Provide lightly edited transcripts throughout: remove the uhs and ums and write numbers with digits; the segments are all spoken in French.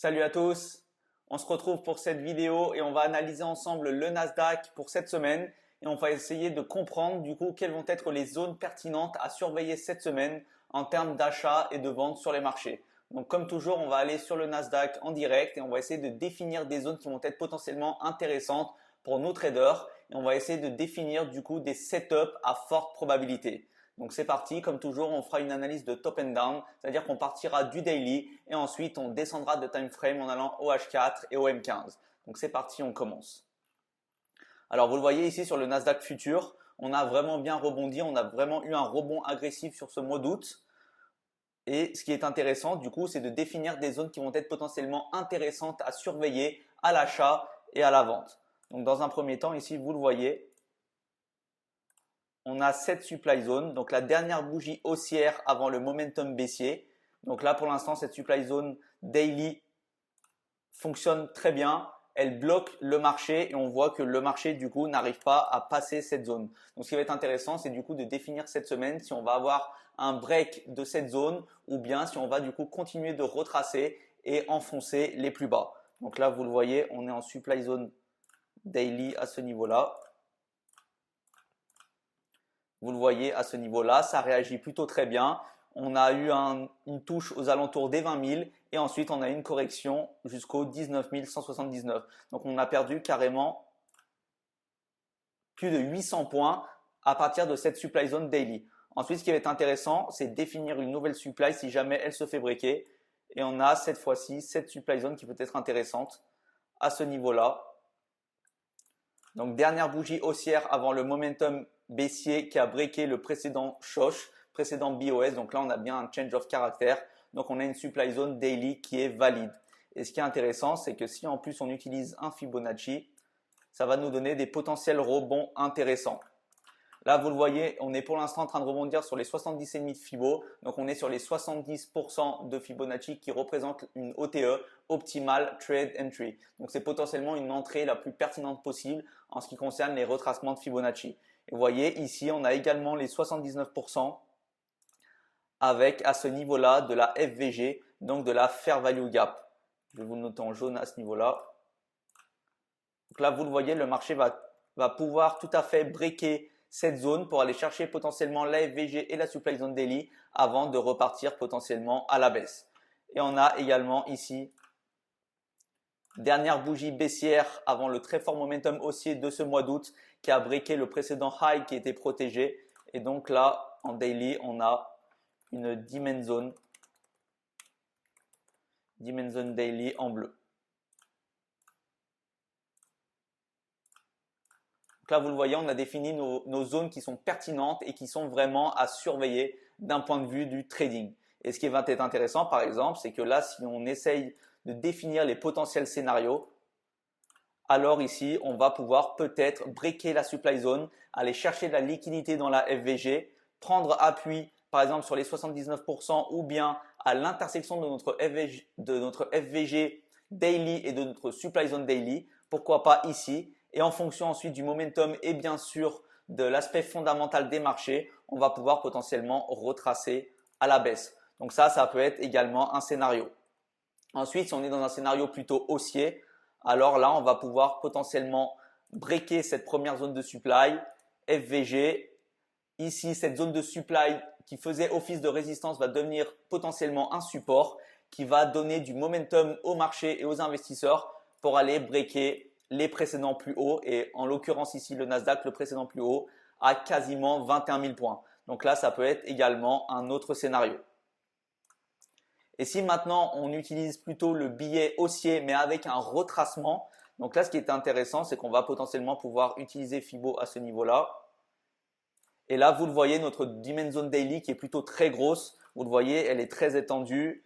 Salut à tous, on se retrouve pour cette vidéo et on va analyser ensemble le Nasdaq pour cette semaine et on va essayer de comprendre du coup quelles vont être les zones pertinentes à surveiller cette semaine en termes d'achat et de vente sur les marchés. Donc comme toujours, on va aller sur le Nasdaq en direct et on va essayer de définir des zones qui vont être potentiellement intéressantes pour nos traders et on va essayer de définir du coup des setups à forte probabilité. Donc c'est parti, comme toujours, on fera une analyse de top and down, c'est-à-dire qu'on partira du daily et ensuite on descendra de time frame en allant au H4 et au M15. Donc c'est parti, on commence. Alors vous le voyez ici sur le Nasdaq Futur, on a vraiment bien rebondi, on a vraiment eu un rebond agressif sur ce mois d'août. Et ce qui est intéressant du coup, c'est de définir des zones qui vont être potentiellement intéressantes à surveiller à l'achat et à la vente. Donc dans un premier temps, ici vous le voyez, on a cette supply zone, donc la dernière bougie haussière avant le momentum baissier. Donc là, pour l'instant, cette supply zone daily fonctionne très bien. Elle bloque le marché et on voit que le marché, du coup, n'arrive pas à passer cette zone. Donc, ce qui va être intéressant, c'est du coup de définir cette semaine si on va avoir un break de cette zone ou bien si on va du coup continuer de retracer et enfoncer les plus bas. Donc là, vous le voyez, on est en supply zone daily à ce niveau-là. Vous le voyez à ce niveau-là, ça réagit plutôt très bien. On a eu une touche aux alentours des 20 000 et ensuite on a eu une correction jusqu'aux 19 179. Donc on a perdu carrément plus de 800 points à partir de cette supply zone daily. Ensuite, ce qui va être intéressant, c'est de définir une nouvelle supply si jamais elle se fait breaker. Et on a cette fois-ci cette supply zone qui peut être intéressante à ce niveau-là. Donc dernière bougie haussière avant le momentum baissier qui a breaké le précédent Shosh, précédent BOS. Donc là, on a bien un change of character. Donc on a une supply zone daily qui est valide. Et ce qui est intéressant, c'est que si en plus on utilise un Fibonacci, ça va nous donner des potentiels rebonds intéressants. Là, vous le voyez, on est pour l'instant en train de rebondir sur les 70,5 de Fibo. Donc, on est sur les 70% de Fibonacci qui représentent une OTE, Optimal Trade Entry. Donc, c'est potentiellement une entrée la plus pertinente possible en ce qui concerne les retracements de Fibonacci. Et vous voyez, ici, on a également les 79% avec à ce niveau-là de la FVG, donc de la Fair Value Gap. Je vais vous le noter en jaune à ce niveau-là. Donc là, vous le voyez, le marché va pouvoir tout à fait breaker cette zone pour aller chercher potentiellement la FVG et la supply zone daily avant de repartir potentiellement à la baisse. Et on a également ici dernière bougie baissière avant le très fort momentum haussier de ce mois d'août qui a breaké le précédent high qui était protégé. Et donc là, en daily, on a une demand zone daily en bleu. Donc là, vous le voyez, on a défini nos zones qui sont pertinentes et qui sont vraiment à surveiller d'un point de vue du trading. Et ce qui va être intéressant, par exemple, c'est que là, si on essaye de définir les potentiels scénarios, alors ici, on va pouvoir peut-être breaker la supply zone, aller chercher de la liquidité dans la FVG, prendre appui, par exemple, sur les 79% ou bien à l'intersection de notre FVG daily et de notre supply zone daily. Pourquoi pas ici? Et en fonction ensuite du momentum et bien sûr de l'aspect fondamental des marchés, on va pouvoir potentiellement retracer à la baisse. Donc ça peut être également un scénario. Ensuite, si on est dans un scénario plutôt haussier, alors là, on va pouvoir potentiellement breaker cette première zone de supply, FVG. Ici, cette zone de supply qui faisait office de résistance va devenir potentiellement un support qui va donner du momentum au marché et aux investisseurs pour aller breaker les précédents plus hauts et en l'occurrence ici le Nasdaq, le précédent plus haut à quasiment 21 000 points. Donc là, ça peut être également un autre scénario. Et si maintenant on utilise plutôt le billet haussier mais avec un retracement, donc là ce qui est intéressant c'est qu'on va potentiellement pouvoir utiliser Fibo à ce niveau-là. Et là vous le voyez, notre demand zone daily qui est plutôt très grosse, vous le voyez, elle est très étendue.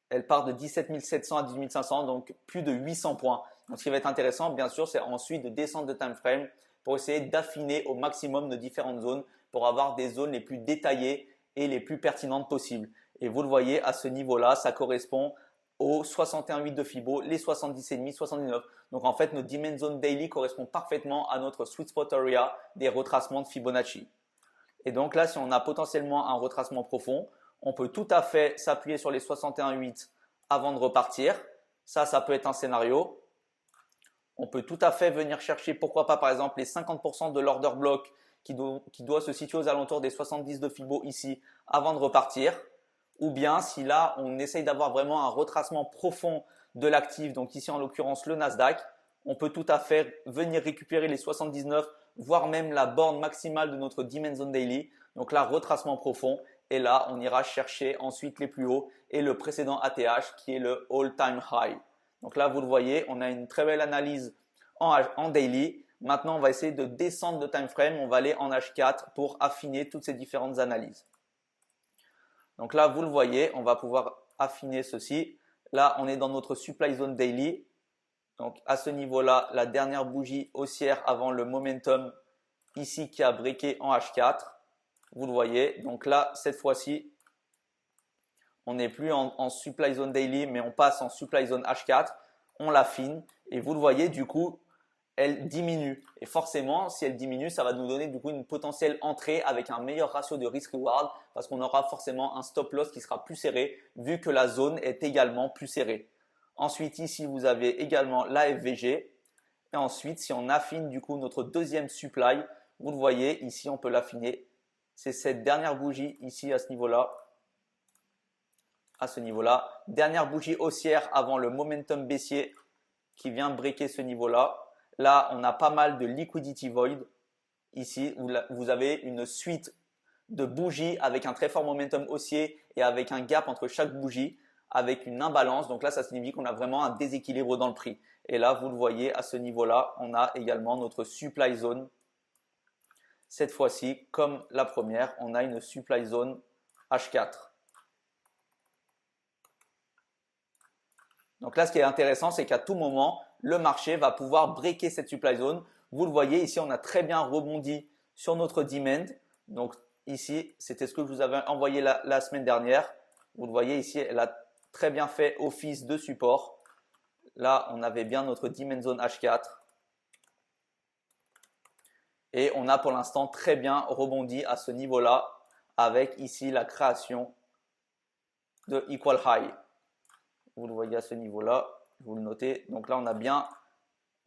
Elle part de 17 700 à 18 500, donc plus de 800 points. Donc, ce qui va être intéressant, bien sûr, c'est ensuite de descendre de time frame pour essayer d'affiner au maximum nos différentes zones pour avoir des zones les plus détaillées et les plus pertinentes possibles. Et vous le voyez, à ce niveau-là, ça correspond aux 61,8 de Fibo, les 70,5, 79. Donc, en fait, notre demand zone daily correspond parfaitement à notre sweet spot area des retracements de Fibonacci. Et donc là, si on a potentiellement un retracement profond, on peut tout à fait s'appuyer sur les 61,8 avant de repartir. Ça peut être un scénario. On peut tout à fait venir chercher, pourquoi pas, par exemple, les 50% de l'order block qui doit se situer aux alentours des 70 de Fibo ici avant de repartir. Ou bien, si là, on essaye d'avoir vraiment un retracement profond de l'actif, donc ici en l'occurrence le Nasdaq, on peut tout à fait venir récupérer les 79, voire même la borne maximale de notre Demand Zone Daily. Donc là, retracement profond. Et là, on ira chercher ensuite les plus hauts et le précédent ATH qui est le All-Time High. Donc là, vous le voyez, on a une très belle analyse en daily. Maintenant, on va essayer de descendre de time frame. On va aller en H4 pour affiner toutes ces différentes analyses. Donc là, vous le voyez, on va pouvoir affiner ceci. Là, on est dans notre supply zone daily. Donc à ce niveau-là, la dernière bougie haussière avant le momentum ici qui a breaké en H4. Vous le voyez. Donc là, cette fois-ci, on n'est plus en supply zone daily, mais on passe en supply zone H4. On l'affine et vous le voyez, du coup, elle diminue. Et forcément, si elle diminue, ça va nous donner du coup une potentielle entrée avec un meilleur ratio de risk-reward parce qu'on aura forcément un stop-loss qui sera plus serré vu que la zone est également plus serrée. Ensuite, ici, vous avez également la FVG. Et ensuite, si on affine du coup notre deuxième supply, vous le voyez, ici, on peut l'affiner. C'est cette dernière bougie ici à ce niveau-là. À ce niveau-là. Dernière bougie haussière avant le momentum baissier qui vient breaker ce niveau-là. Là, on a pas mal de liquidity void. Ici, vous avez une suite de bougies avec un très fort momentum haussier et avec un gap entre chaque bougie avec une imbalance. Donc là, ça signifie qu'on a vraiment un déséquilibre dans le prix. Et là, vous le voyez, à ce niveau-là, on a également notre supply zone. Cette fois-ci, comme la première, on a une supply zone H4. Donc là, ce qui est intéressant, c'est qu'à tout moment, le marché va pouvoir breaker cette supply zone. Vous le voyez, ici, on a très bien rebondi sur notre demand. Donc ici, c'était ce que je vous avais envoyé la semaine dernière. Vous le voyez ici, elle a très bien fait office de support. Là, on avait bien notre demand zone H4. Et on a pour l'instant très bien rebondi à ce niveau-là avec ici la création de Equal High. Vous le voyez à ce niveau-là, vous le notez. Donc là, on a bien,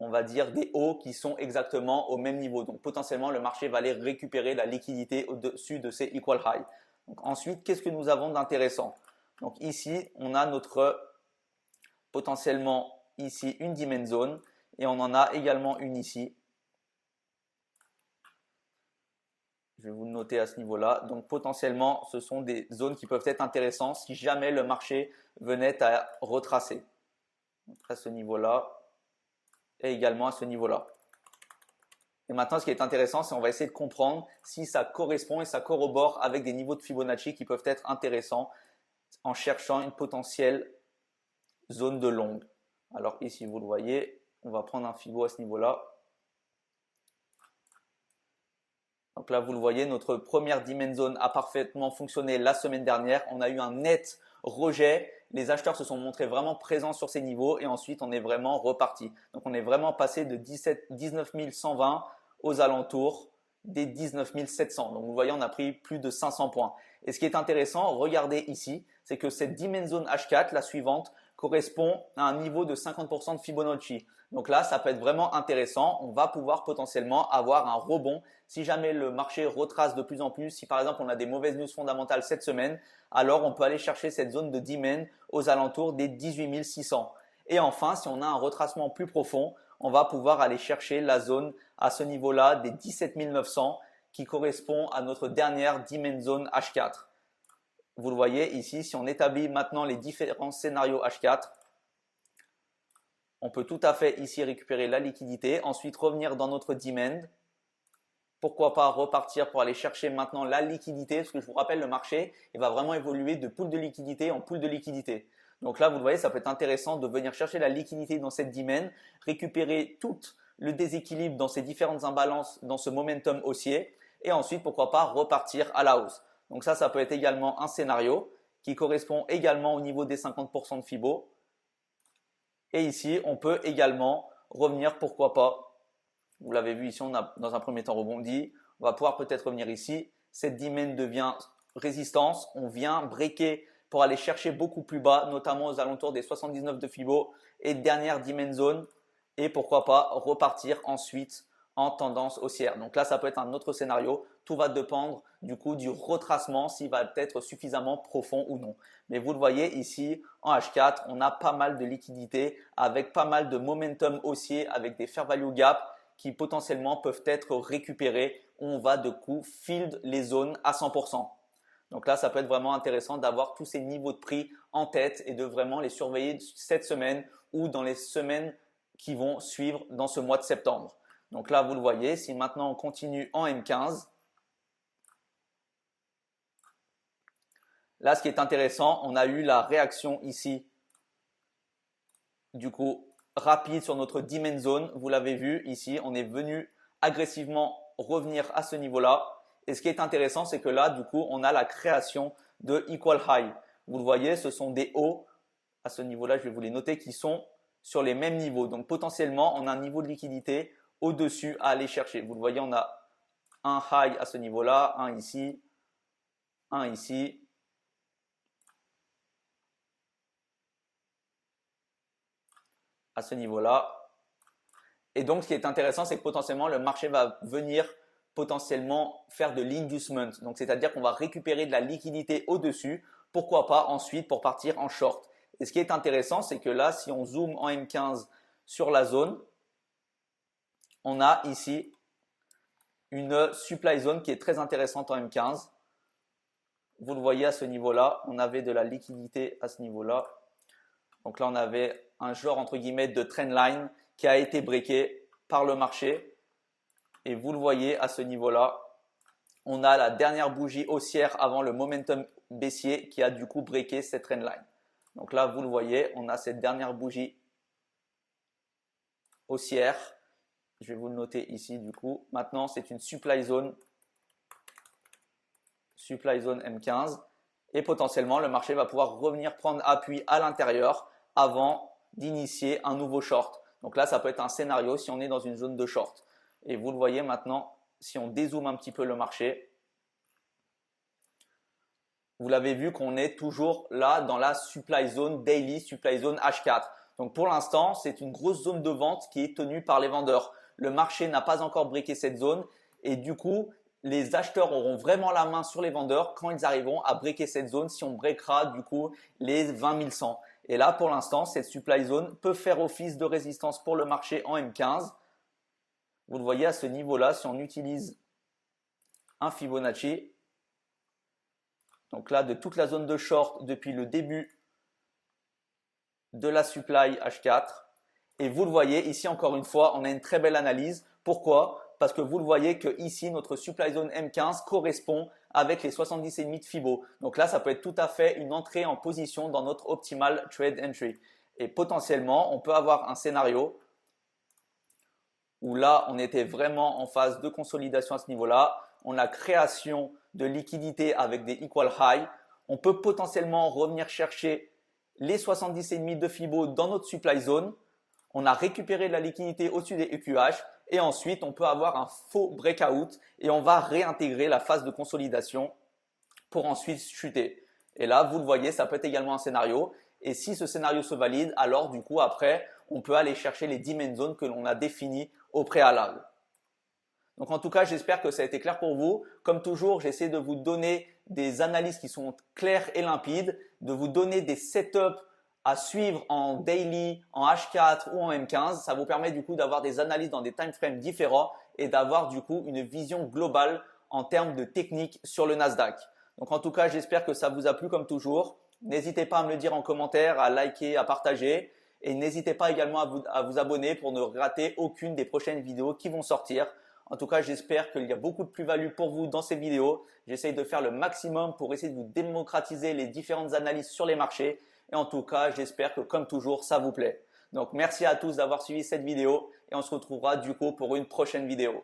on va dire, des hauts qui sont exactement au même niveau. Donc potentiellement, le marché va aller récupérer la liquidité au-dessus de ces Equal High. Donc ensuite, qu'est-ce que nous avons d'intéressant? Donc ici, on a notre potentiellement ici une demand zone et on en a également une ici. Je vais vous le noter à ce niveau-là. Donc potentiellement, ce sont des zones qui peuvent être intéressantes si jamais le marché venait à retracer. Donc à ce niveau-là et également à ce niveau-là. Et maintenant, ce qui est intéressant, c'est qu'on va essayer de comprendre si ça correspond et ça corrobore avec des niveaux de Fibonacci qui peuvent être intéressants en cherchant une potentielle zone de longue. Alors ici, vous le voyez, on va prendre un Fibo à ce niveau-là. Donc là, vous le voyez, notre première demand zone a parfaitement fonctionné la semaine dernière. On a eu un net rejet. Les acheteurs se sont montrés vraiment présents sur ces niveaux et ensuite, on est vraiment reparti. Donc, on est vraiment passé de 19 120 aux alentours des 19 700. Donc, vous voyez, on a pris plus de 500 points. Et ce qui est intéressant, regardez ici, c'est que cette demand zone H4, la suivante, correspond à un niveau de 50% de Fibonacci. Donc là, ça peut être vraiment intéressant. On va pouvoir potentiellement avoir un rebond si jamais le marché retrace de plus en plus. Si par exemple, on a des mauvaises news fondamentales cette semaine, alors on peut aller chercher cette zone de demand aux alentours des 18 600. Et enfin, si on a un retracement plus profond, on va pouvoir aller chercher la zone à ce niveau-là des 17 900 qui correspond à notre dernière demand zone H4. Vous le voyez ici, si on établit maintenant les différents scénarios H4, on peut tout à fait ici récupérer la liquidité, ensuite revenir dans notre demand. Pourquoi pas repartir pour aller chercher maintenant la liquidité, parce que je vous rappelle, le marché il va vraiment évoluer de pool de liquidité en pool de liquidité. Donc là, vous le voyez, ça peut être intéressant de venir chercher la liquidité dans cette demand, récupérer tout le déséquilibre dans ces différentes imbalances, dans ce momentum haussier, et ensuite, pourquoi pas, repartir à la hausse. Donc ça peut être également un scénario qui correspond également au niveau des 50% de Fibo. Et ici, on peut également revenir, pourquoi pas. Vous l'avez vu ici, on a dans un premier temps rebondi. On va pouvoir peut-être revenir ici. Cette demand devient résistance. On vient breaker pour aller chercher beaucoup plus bas, notamment aux alentours des 79 de Fibo et dernière dimension zone, et pourquoi pas repartir ensuite en tendance haussière. Donc là, ça peut être un autre scénario. Tout va dépendre du coup du retracement, s'il va être suffisamment profond ou non. Mais vous le voyez ici, en H4, on a pas mal de liquidités avec pas mal de momentum haussier, avec des fair value gap qui potentiellement peuvent être récupérés. On va de coup field les zones à 100%. Donc là, ça peut être vraiment intéressant d'avoir tous ces niveaux de prix en tête et de vraiment les surveiller cette semaine ou dans les semaines qui vont suivre dans ce mois de septembre. Donc là, vous le voyez, si maintenant on continue en M15, là, ce qui est intéressant, on a eu la réaction ici, du coup, rapide sur notre demand zone. Vous l'avez vu ici, on est venu agressivement revenir à ce niveau-là. Et ce qui est intéressant, c'est que là, du coup, on a la création de equal high. Vous le voyez, ce sont des hauts à ce niveau-là, je vais vous les noter, qui sont sur les mêmes niveaux. Donc potentiellement, on a un niveau de liquidité au-dessus à aller chercher. Vous le voyez, on a un high à ce niveau-là, un ici, à ce niveau-là. Et donc, ce qui est intéressant, c'est que potentiellement, le marché va venir potentiellement faire de l'inducement. Donc, c'est-à-dire qu'on va récupérer de la liquidité au-dessus. Pourquoi pas ensuite pour partir en short. Et ce qui est intéressant, c'est que là, si on zoome en M15 sur la zone, on a ici une supply zone qui est très intéressante en M15. Vous le voyez à ce niveau-là, on avait de la liquidité à ce niveau-là. Donc là, on avait un genre entre guillemets de trendline qui a été breaké par le marché. Et vous le voyez à ce niveau-là, on a la dernière bougie haussière avant le momentum baissier qui a du coup breaké cette trendline. Donc là, vous le voyez, on a cette dernière bougie haussière. Je vais vous le noter ici du coup. Maintenant, c'est une supply zone M15. Et potentiellement, le marché va pouvoir revenir prendre appui à l'intérieur avant d'initier un nouveau short. Donc là, ça peut être un scénario si on est dans une zone de short. Et vous le voyez maintenant, si on dézoome un petit peu le marché, vous l'avez vu qu'on est toujours là dans la supply zone daily, supply zone H4. Donc pour l'instant, c'est une grosse zone de vente qui est tenue par les vendeurs. Le marché n'a pas encore breaké cette zone et du coup, les acheteurs auront vraiment la main sur les vendeurs quand ils arriveront à breaker cette zone si on breakera du coup les 20 100. Et là, pour l'instant, cette supply zone peut faire office de résistance pour le marché en M15. Vous le voyez à ce niveau-là, si on utilise un Fibonacci, donc là, de toute la zone de short depuis le début de la supply H4. Et vous le voyez, ici encore une fois, on a une très belle analyse. Pourquoi? Parce que vous le voyez que ici, notre supply zone M15 correspond avec les 70,5 de Fibo. Donc là, ça peut être tout à fait une entrée en position dans notre optimal trade entry. Et potentiellement, on peut avoir un scénario où là, on était vraiment en phase de consolidation à ce niveau-là. On a création de liquidité avec des equal high. On peut potentiellement revenir chercher les 70,5 de Fibo dans notre supply zone. On a récupéré de la liquidité au-dessus des EQH et ensuite on peut avoir un faux breakout et on va réintégrer la phase de consolidation pour ensuite chuter. Et là, vous le voyez, ça peut être également un scénario. Et si ce scénario se valide, alors du coup après, on peut aller chercher les demand zones que l'on a définies au préalable. Donc en tout cas, j'espère que ça a été clair pour vous. Comme toujours, j'essaie de vous donner des analyses qui sont claires et limpides, de vous donner des setups à suivre en daily, en H4 ou en M15. Ça vous permet du coup d'avoir des analyses dans des time frames différents et d'avoir du coup une vision globale en termes de technique sur le Nasdaq. Donc en tout cas, j'espère que ça vous a plu comme toujours. N'hésitez pas à me le dire en commentaire, à liker, à partager. Et n'hésitez pas également à vous abonner pour ne rater aucune des prochaines vidéos qui vont sortir. En tout cas, j'espère qu'il y a beaucoup de plus-value pour vous dans ces vidéos. J'essaye de faire le maximum pour essayer de vous démocratiser les différentes analyses sur les marchés. Et en tout cas, j'espère que comme toujours, ça vous plaît. Donc, merci à tous d'avoir suivi cette vidéo et on se retrouvera du coup pour une prochaine vidéo.